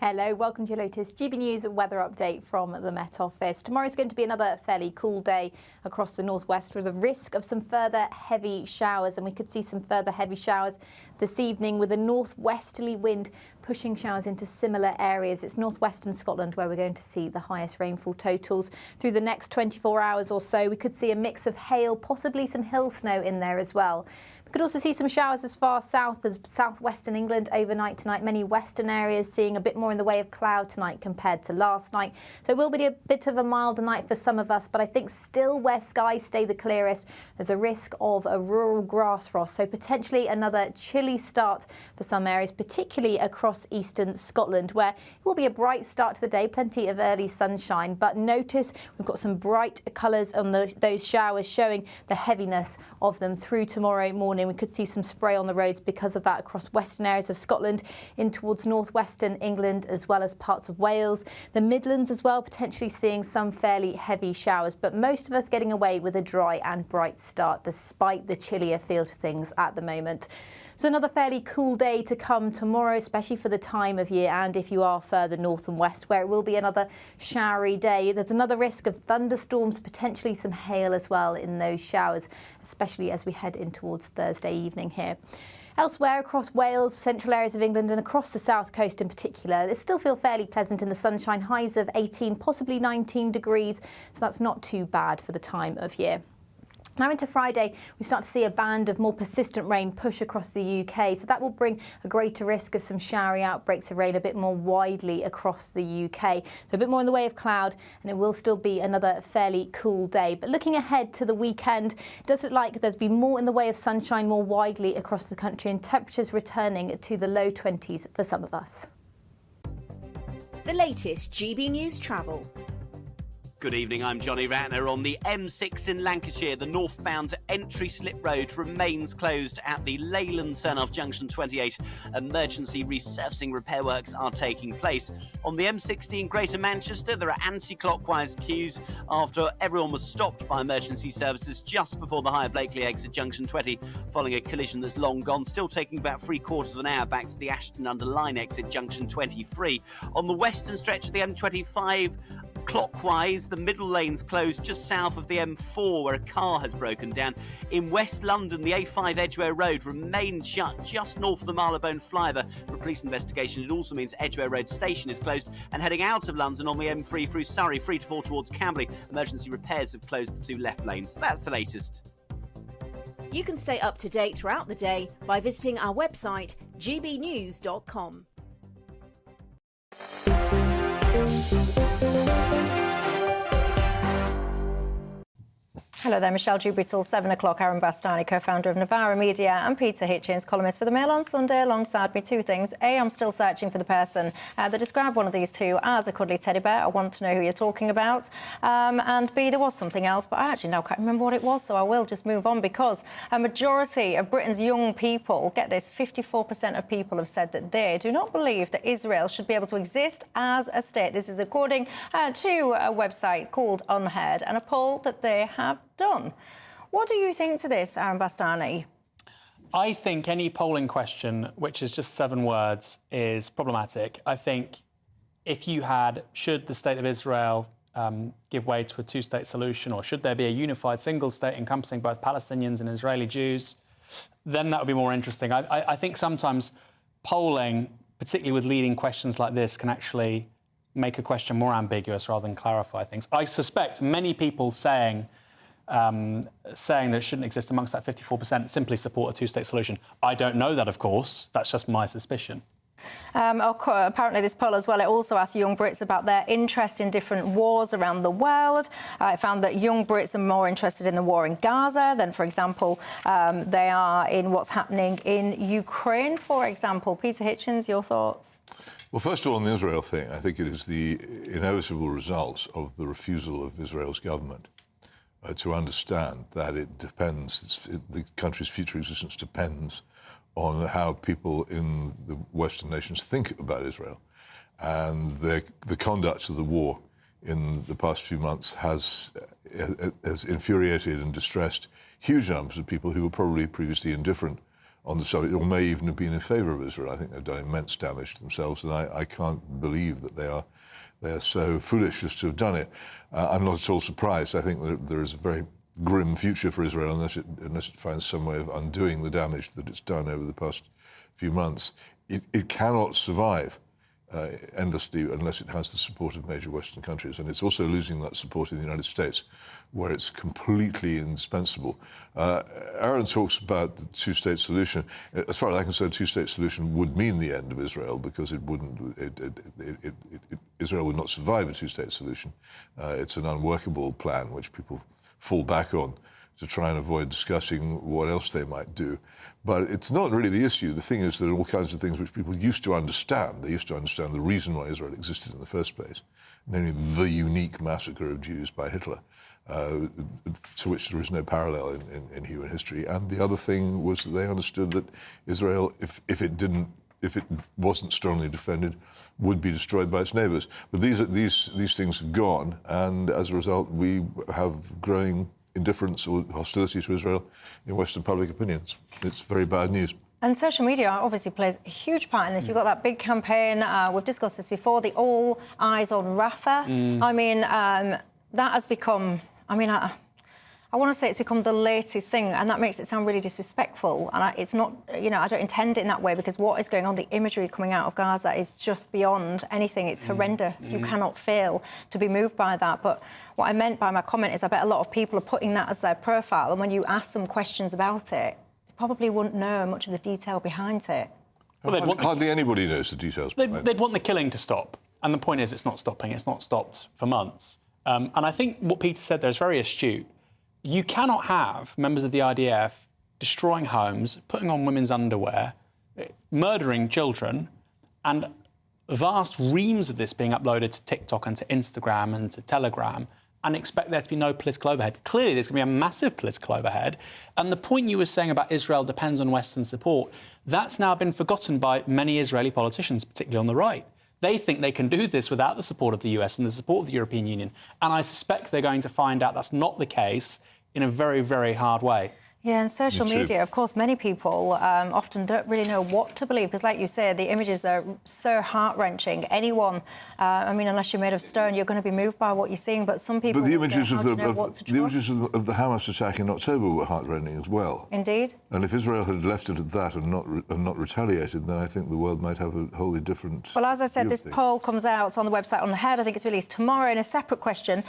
Hello, welcome to your latest GB News weather update from the Met Office. Tomorrow's going to be another fairly cool day across the northwest with a risk of some further heavy showers, and we could see some further heavy showers this evening with a northwesterly wind pushing showers into similar areas. It's northwestern Scotland where we're going to see the highest rainfall totals. Through the next 24 hours or so, we could see a mix of hail, possibly some hill snow in there as well. We could also see some showers as far south as southwestern England overnight tonight. Many western areas seeing a bit more in the way of cloud tonight compared to last night. So it will be a bit of a milder night for some of us, but I think still where skies stay the clearest, there's a risk of a rural grass frost. So potentially another chilly start for some areas, particularly across eastern Scotland, where it will be a bright start to the day, plenty of early sunshine. But notice we've got some bright colours on those showers, showing the heaviness of them through tomorrow morning. We could see some spray on the roads because of that across western areas of Scotland, in towards northwestern England as well as parts of Wales. The Midlands as well, potentially seeing some fairly heavy showers, but most of us getting away with a dry and bright start despite the chillier feel to things at the moment. So another fairly cool day to come tomorrow, especially for the time of year, and if you are further north and west, where it will be another showery day. There's another risk of thunderstorms, potentially some hail as well in those showers, especially as we head in towards Thursday evening here. Elsewhere across Wales, central areas of England and across the south coast in particular, they still feel fairly pleasant in the sunshine, highs of 18, possibly 19 degrees, so that's not too bad for the time of year. Now into Friday, we start to see a band of more persistent rain push across the UK, so that will bring a greater risk of some showery outbreaks of rain a bit more widely across the UK. So a bit more in the way of cloud, and it will still be another fairly cool day. But looking ahead to the weekend, it does look like there's been more in the way of sunshine more widely across the country, and temperatures returning to the low 20s for some of us. The latest GB News travel. Good evening, I'm Johnny Ratner. On the M6 in Lancashire, the northbound entry slip road remains closed at the Leyland Surnoff Junction 28. Emergency resurfacing repair works are taking place. On the M60 in Greater Manchester, there are anti-clockwise queues after everyone was stopped by emergency services just before the Higher Blakely exit Junction 20, following a collision that's long gone, still taking about 3/4 of an hour back to the Ashton-under-Lyne exit Junction 23. On the western stretch of the M25, clockwise, the middle lane's closed just south of the M4 where a car has broken down. In West London, the A5 Edgware Road remains shut just north of the Marylebone flyover. For a police investigation, it also means Edgware Road station is closed. And heading out of London on the M3 through Surrey, 3 to 4 towards Camberley, emergency repairs have closed the 2 left lanes. That's the latest. You can stay up to date throughout the day by visiting our website, gbnews.com. Hello there, Michelle Dewbry till 7 o'clock. Aaron Bastani, co-founder of Novara Media, and Peter Hitchens, columnist for The Mail on Sunday, alongside me. Two things. A, I'm still searching for the person that described one of these two as a cuddly teddy bear. I want to know who you're talking about. And B, there was something else, but I actually now can't remember what it was, so I will just move on, because a majority of Britain's young people, get this, 54% of people have said that they do not believe that Israel should be able to exist as a state. This is according to a website called Unheard, and a poll that they have done. What do you think to this, Aaron Bastani? I think any polling question, which is just 7 words, is problematic. I think if you had, should the state of Israel give way to a two-state solution, or should there be a unified single state encompassing both Palestinians and Israeli Jews, then that would be more interesting. I think sometimes polling, particularly with leading questions like this, can actually make a question more ambiguous rather than clarify things. I suspect many people saying that it shouldn't exist amongst that 54% simply support a two-state solution. I don't know that, of course. That's just my suspicion. Apparently this poll as well, it also asked young Brits about their interest in different wars around the world. It found that young Brits are more interested in the war in Gaza than, for example, they are in what's happening in Ukraine, for example. Peter Hitchens, your thoughts? Well, first of all, on the Israel thing, I think it is the inevitable result of the refusal of Israel's government to understand that it depends, the country's future existence depends on how people in the Western nations think about Israel. And the conduct of the war in the past few months has infuriated and distressed huge numbers of people who were probably previously indifferent on the subject, or may even have been in favour of Israel. I think they've done immense damage to themselves, and I can't believe that they are so foolish as to have done it. I'm not at all surprised. I think that there is a very grim future for Israel unless it finds some way of undoing the damage that it's done over the past few months. It cannot survive endlessly unless it has the support of major Western countries, and it's also losing that support in the United States, where it's completely indispensable. Aaron talks about the two-state solution. As far as I can say, a two-state solution would mean the end of Israel, because Israel would not survive a two-state solution. It's an unworkable plan which people fall back on to try and avoid discussing what else they might do. But it's not really the issue. The thing is, there are all kinds of things which people used to understand. They used to understand the reason why Israel existed in the first place, namely the unique massacre of Jews by Hitler, to which there is no parallel in human history. And the other thing was that they understood that Israel, if it wasn't strongly defended, would be destroyed by its neighbours. But these things have gone, and as a result, we have growing indifference or hostility to Israel in Western public opinion. It's very bad news. And social media obviously plays a huge part in this. You've got that big campaign, we've discussed this before, the All Eyes on Rafah. I mean, that has become, I want to say it's become the latest thing, and that makes it sound really disrespectful. And it's not, I don't intend it in that way, because what is going on, the imagery coming out of Gaza is just beyond anything. It's horrendous. You cannot fail to be moved by that. But what I meant by my comment is I bet a lot of people are putting that as their profile, and when you ask them questions about it, they probably wouldn't know much of the detail behind it. Well, hardly anybody knows the details. They'd want the killing to stop. And the point is, it's not stopping. It's not stopped for months. And I think what Peter said there is very astute. You cannot have members of the IDF destroying homes, putting on women's underwear, murdering children, and vast reams of this being uploaded to TikTok and to Instagram and to Telegram, and expect there to be no political overhead. Clearly, there's going to be a massive political overhead. And the point you were saying about Israel depends on Western support, that's now been forgotten by many Israeli politicians, particularly on the right. They think they can do this without the support of the US and the support of the European Union. And I suspect they're going to find out that's not the case in a very, very hard way. Yeah, and social media, of course, many people often don't really know what to believe, because, like you say, the images are so heart-wrenching. Anyone, unless you're made of stone, you're going to be moved by what you're seeing, but some people... But the images of the Hamas attack in October were heart-rending as well. Indeed. And if Israel had left it at that and not retaliated, then I think the world might have a wholly different... Well, as I said, this poll comes out on the website On the Head. I think it's released tomorrow. In a separate question,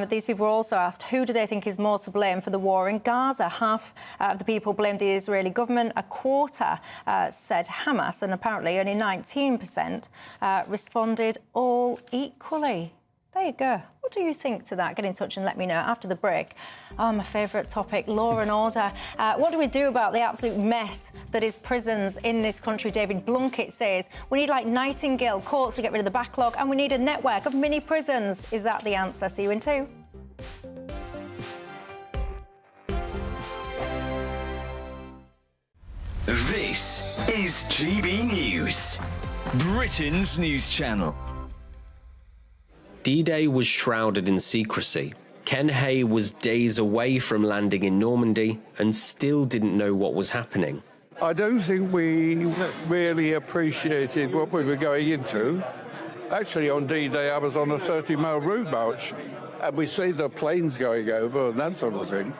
these people were also asked, who do they think is more to blame for the war in Gaza? Half of the people blamed the Israeli government. A quarter said Hamas, and apparently only 19% responded all equally. There you go. What do you think to that? Get in touch and let me know after the break. Oh, my favourite topic, law and order. What do we do about the absolute mess that is prisons in this country? David Blunkett says we need, like Nightingale courts to get rid of the backlog, and we need a network of mini prisons. Is that the answer? See you in 2. This is GB News, Britain's news channel. D-Day was shrouded in secrecy. Ken Hay was days away from landing in Normandy and still didn't know what was happening. I don't think we really appreciated what we were going into. Actually, on D-Day, I was on a 30-mile route march, and we see the planes going over and that sort of thing.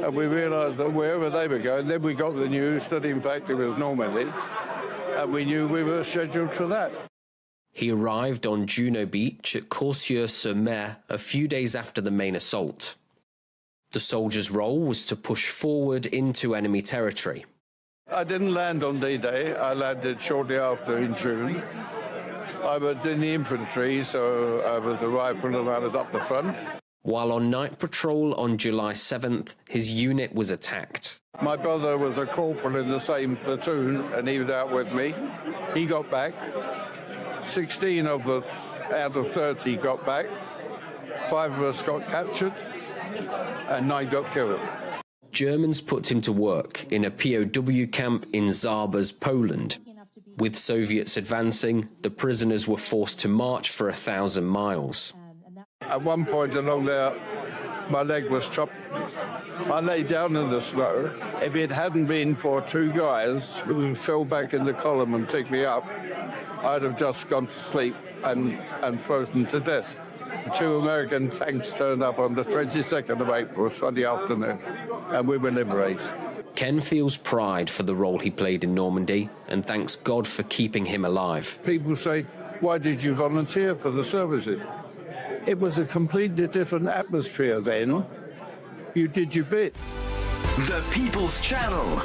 And we realised that wherever they were going, then we got the news that, in fact, it was Normandy, and we knew we were scheduled for that. He arrived on Juno Beach at Coursieux-sur-Mer a few days after the main assault. The soldiers' role was to push forward into enemy territory. I didn't land on D-Day. I landed shortly after in June. I was in the infantry, so I was a rifle and I was up the front. While on night patrol on July 7th, his unit was attacked. My brother was a corporal in the same platoon, and he was out with me. He got back. 16 of us out of 30 got back. 5 of us got captured, and 9 got killed. Germans put him to work in a POW camp in Zabas, Poland. With Soviets advancing, the prisoners were forced to march for 1,000 miles. At one point along there, my leg was chopped. I lay down in the snow. If it hadn't been for 2 guys who fell back in the column and picked me up, I'd have just gone to sleep and frozen to death. 2 American tanks turned up on the 22nd of April, Sunday afternoon, and we were liberated. Ken feels pride for the role he played in Normandy and thanks God for keeping him alive. People say, why did you volunteer for the services? It was a completely different atmosphere then. You did your bit. The People's Channel.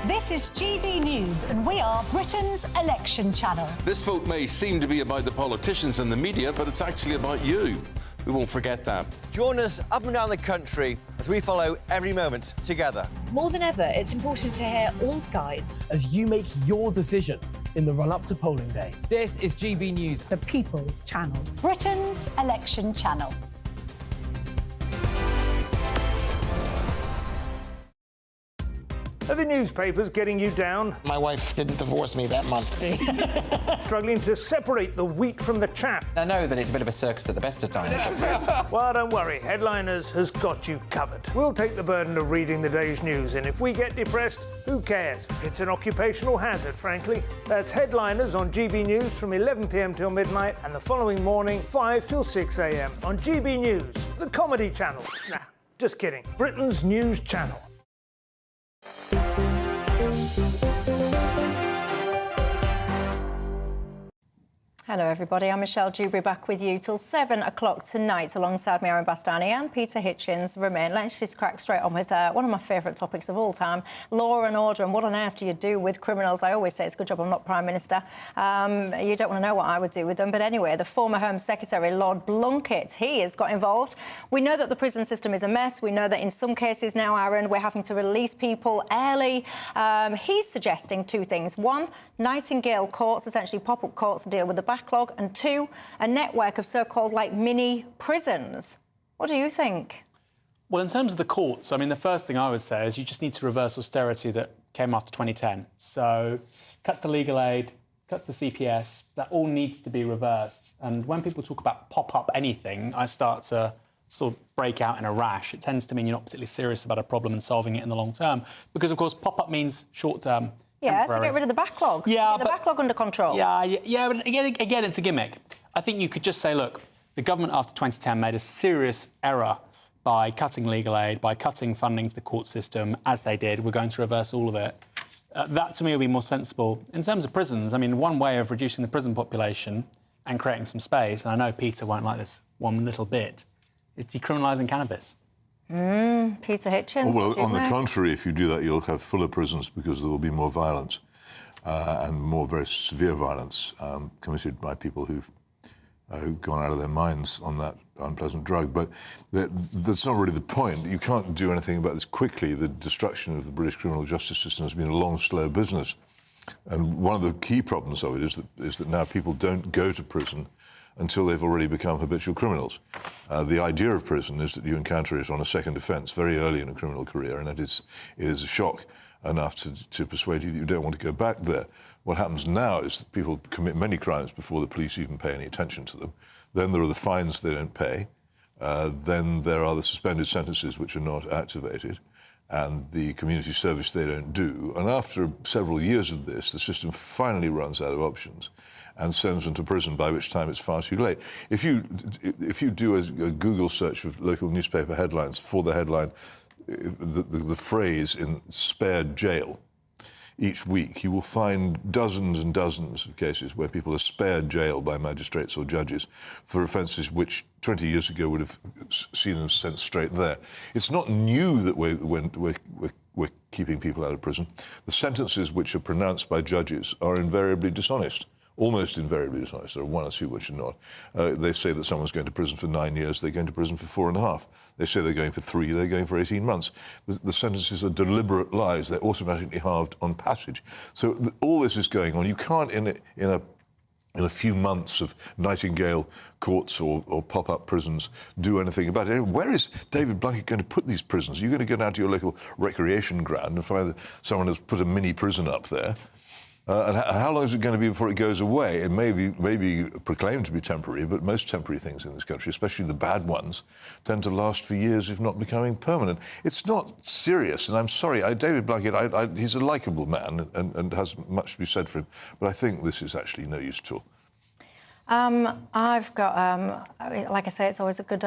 This is GB News, and we are Britain's election channel. This vote may seem to be about the politicians and the media, but it's actually about you. We won't forget that. Join us up and down the country as we follow every moment together. More than ever, it's important to hear all sides as you make your decision in the run-up to polling day. This is GB News, the People's Channel. Britain's election channel. Are the newspapers getting you down? My wife didn't divorce me that month. Struggling to separate the wheat from the chaff? I know that it's a bit of a circus at the best of times. Well, don't worry. Headliners has got you covered. We'll take the burden of reading the day's news, and if we get depressed, who cares? It's an occupational hazard, frankly. That's Headliners on GB News from 11 p.m. till midnight, and the following morning, 5 till 6 a.m. on GB News, the comedy channel. Nah, just kidding. Britain's news channel. Hello everybody, I'm Michelle Dewberry back with you till 7 o'clock tonight alongside me, Aaron Bastani and Peter Hitchens. Remain. Let's just crack straight on with one of my favourite topics of all time, law and order, and what on earth do you do with criminals? I always say it's a good job I'm not Prime Minister. You don't want to know what I would do with them, but anyway, the former Home Secretary, Lord Blunkett, he has got involved. We know that the prison system is a mess. We know that in some cases now, Aaron, we're having to release people early. He's suggesting 2 things. 1, Nightingale courts, essentially pop-up courts to deal with the backlog, and 2, a network of so-called like mini prisons. What do you think? Well, in terms of the courts, I mean, the first thing I would say is you just need to reverse austerity that came after 2010. So cuts to legal aid, cuts to CPS, that all needs to be reversed. And when people talk about pop-up anything, I start to sort of break out in a rash. It tends to mean you're not particularly serious about a problem and solving it in the long term. Because, of course, pop-up means short-term. Yeah, to get rid of the backlog. Yeah, get the backlog under control. Yeah, but again, it's a gimmick. I think you could just say, look, the government after 2010 made a serious error by cutting legal aid, by cutting funding to the court system, as they did. We're going to reverse all of it. That, to me, would be more sensible. In terms of prisons, I mean, one way of reducing the prison population and creating some space, and I know Peter won't like this one little bit, is decriminalising cannabis. Peter Hitchens. Well, on the contrary, if you do that, you'll have fuller prisons because there will be more violence and more very severe violence committed by people who've who've gone out of their minds on that unpleasant drug. But that's not really the point. You can't do anything about this quickly. The destruction of the British criminal justice system has been a long, slow business. And one of the key problems of it is that now people don't go to prison until they've already become habitual criminals. The idea of prison is that you encounter it on a second offence very early in a criminal career, and it is a shock enough to persuade you that you don't want to go back there. What happens now is that people commit many crimes before the police even pay any attention to them. Then there are the fines they don't pay. Then there are the suspended sentences which are not activated, and the community service they don't do. And after several years of this, the system finally runs out of options and sends them to prison, by which time it's far too late. If you do a Google search of local newspaper headlines for the headline, the phrase in spared jail, each week you will find dozens and dozens of cases where people are spared jail by magistrates or judges for offences which 20 years ago would have seen them sent straight there. It's not new that we're keeping people out of prison. The sentences which are pronounced by judges are invariably dishonest. Almost invariably dishonest. There are one or two which are not. They say that someone's going to prison for 9 years, they're going to prison for 4.5. They say they're going for 3, they're going for 18 months. The sentences are deliberate lies. They're automatically halved on passage. So all this is going on. You can't, in a few months of Nightingale courts or pop-up prisons, do anything about it. Where is David Blunkett going to put these prisons? You're going to go down to your local recreation ground and find that someone has put a mini prison up there. And how long is it going to be before it goes away? It may be proclaimed to be temporary, but most temporary things in this country, especially the bad ones, tend to last for years, if not becoming permanent. It's not serious, and I'm sorry. David Blunkett, he's a likeable man and has much to be said for him, but I think this is actually no use at all. I've got, like I say, it's always a good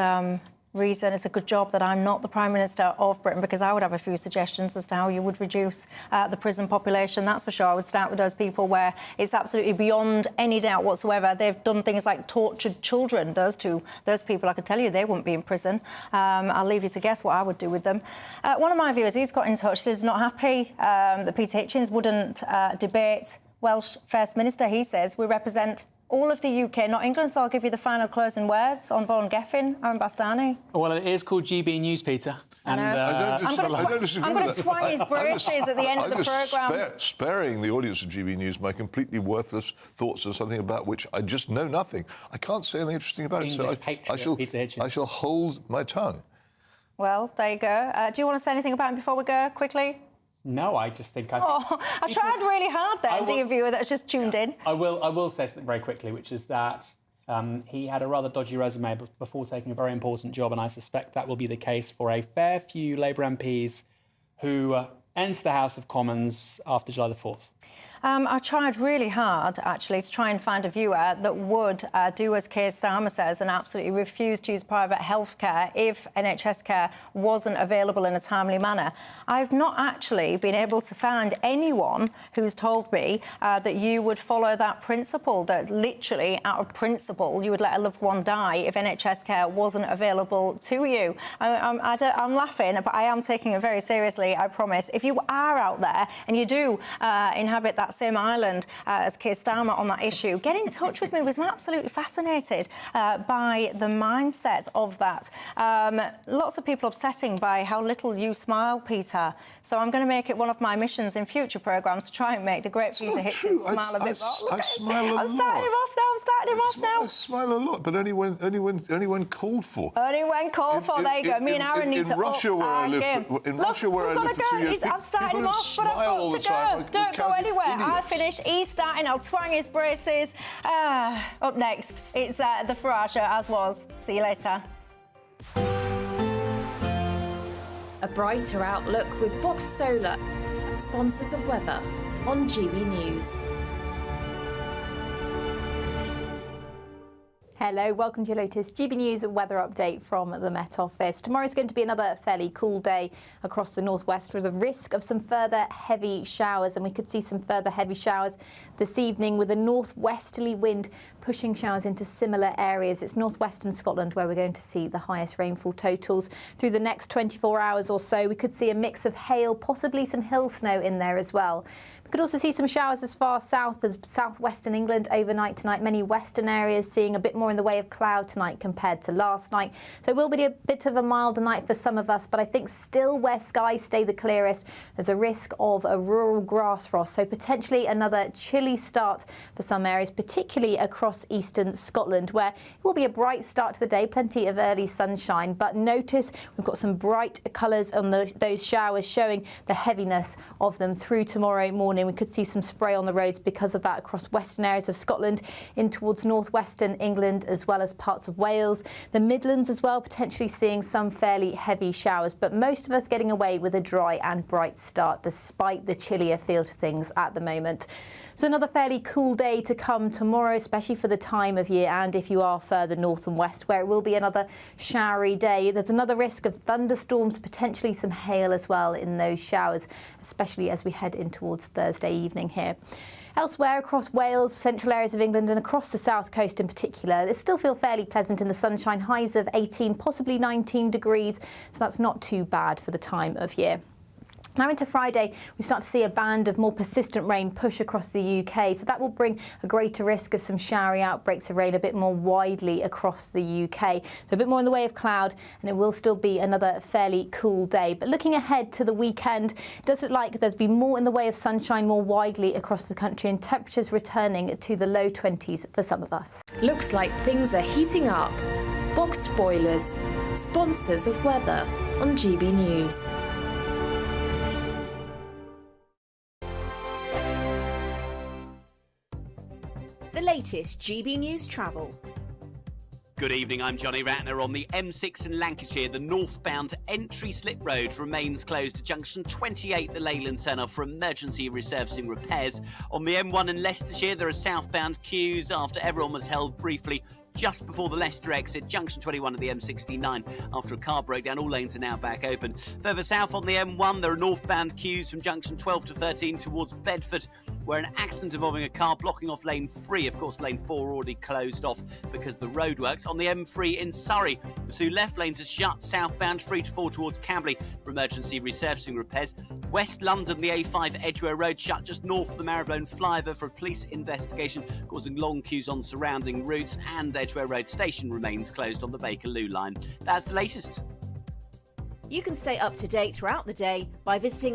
reason, it's a good job that I'm not the Prime Minister of Britain, because I would have a few suggestions as to how you would reduce the prison population, that's for sure. I would start with those people where it's absolutely beyond any doubt whatsoever they've done things like tortured children. Those people, I could tell you, they wouldn't be in prison. I'll leave you to guess what I would do with them. One of my viewers, he's got in touch, says not happy that Peter Hitchens wouldn't debate Welsh First Minister. He says we represent all of the UK, not England, so I'll give you the final closing words on Vaughan Geffin, Aaron Bastani. Well, it is called GB News, Peter. And I'm going to twang his braces at the end of the programme. Sparing the audience of GB News my completely worthless thoughts on something about which I just know nothing. I can't say anything interesting about it, so I shall hold my tongue. Well, there you go. Do you want to say anything about him before we go, quickly? No, I just think I tried really hard there, dear viewer that's just tuned in. I will say something very quickly, which is that he had a rather dodgy resume before taking a very important job, and I suspect that will be the case for a fair few Labour MPs who enter the House of Commons after July the 4th. I tried really hard, actually, to try and find a viewer that would do as Keir Starmer says and absolutely refuse to use private healthcare if NHS care wasn't available in a timely manner. I've not actually been able to find anyone who's told me that you would follow that principle, that literally, out of principle, you would let a loved one die if NHS care wasn't available to you. I'm laughing, but I am taking it very seriously, I promise. If you are out there and you do inhabit that same island as Keir Starmer on that issue, get in touch with me, because I'm absolutely fascinated by the mindset of that. Lots of people obsessing by how little you smile, Peter. So I'm going to make it one of my missions in future programmes to try and make the great Peter Hitchens smile a bit more. I smile a lot. I'm starting him off now. I smile a lot, but only when called for. Only when called for. There you go. Me and Aaron need to up our game. In Russia, where I lived for 2 years, I've started him off, but I've got to go. Don't go anywhere. I'll finish. He's starting. I'll twang his braces. Up next, it's the Farage Show, as was. See you later. A brighter outlook with Box Solar, sponsors of weather on GB News. Hello, welcome to your latest GB News weather update from the Met Office. Tomorrow's going to be another fairly cool day across the northwest with a risk of some further heavy showers, and we could see some further heavy showers this evening with a northwesterly wind pushing showers into similar areas. It's northwestern Scotland where we're going to see the highest rainfall totals. Through the next 24 hours or so, we could see a mix of hail, possibly some hill snow in there as well. We could also see some showers as far south as southwestern England overnight tonight. Many western areas seeing a bit more in the way of cloud tonight compared to last night. So it will be a bit of a milder night for some of us, but I think still where skies stay the clearest, there's a risk of a rural grass frost. So potentially another chilly start for some areas, particularly across eastern Scotland, where it will be a bright start to the day, plenty of early sunshine. But notice we've got some bright colours on those showers, showing the heaviness of them through tomorrow morning. We could see some spray on the roads because of that across western areas of Scotland, in towards northwestern England, as well as parts of Wales. The Midlands as well, potentially seeing some fairly heavy showers, but most of us getting away with a dry and bright start despite the chillier feel to things at the moment. So another fairly cool day to come tomorrow, especially for the time of year, and if you are further north and west, where it will be another showery day. There's another risk of thunderstorms, potentially some hail as well in those showers, especially as we head in towards Thursday evening here. Elsewhere across Wales, central areas of England and across the south coast in particular, it still feel fairly pleasant in the sunshine, highs of 18, possibly 19 degrees, so that's not too bad for the time of year. Now into Friday, we start to see a band of more persistent rain push across the UK, so that will bring a greater risk of some showery outbreaks of rain a bit more widely across the UK. So a bit more in the way of cloud, and it will still be another fairly cool day. But looking ahead to the weekend, it does look like there's been more in the way of sunshine more widely across the country, and temperatures returning to the low 20s for some of us. Looks like things are heating up. Boxed boilers, sponsors of weather on GB News. The latest GB News travel. Good evening, I'm Johnny Ratner. On the M6 in Lancashire, the northbound entry slip road remains closed to junction 28, the Leyland Tunnel, for emergency resurfacing repairs. On the M1 in Leicestershire, there are southbound queues after everyone was held briefly just before the Leicester exit, junction 21 of the M69. After a car broke down, all lanes are now back open. Further south on the M1, there are northbound queues from junction 12 to 13 towards Bedford, where an accident involving a car blocking off lane 3. Of course, lane 4 already closed off because of the roadworks. On the M3 in Surrey, the two left lanes are shut, southbound 3 to 4 towards Camberley for emergency resurfacing repairs. West London, the A5 Edgware Road shut just north of the Marylebone flyover for a police investigation, causing long queues on surrounding routes, and Edgware Road Station remains closed on the Bakerloo line. That's the latest. You can stay up to date throughout the day by visiting our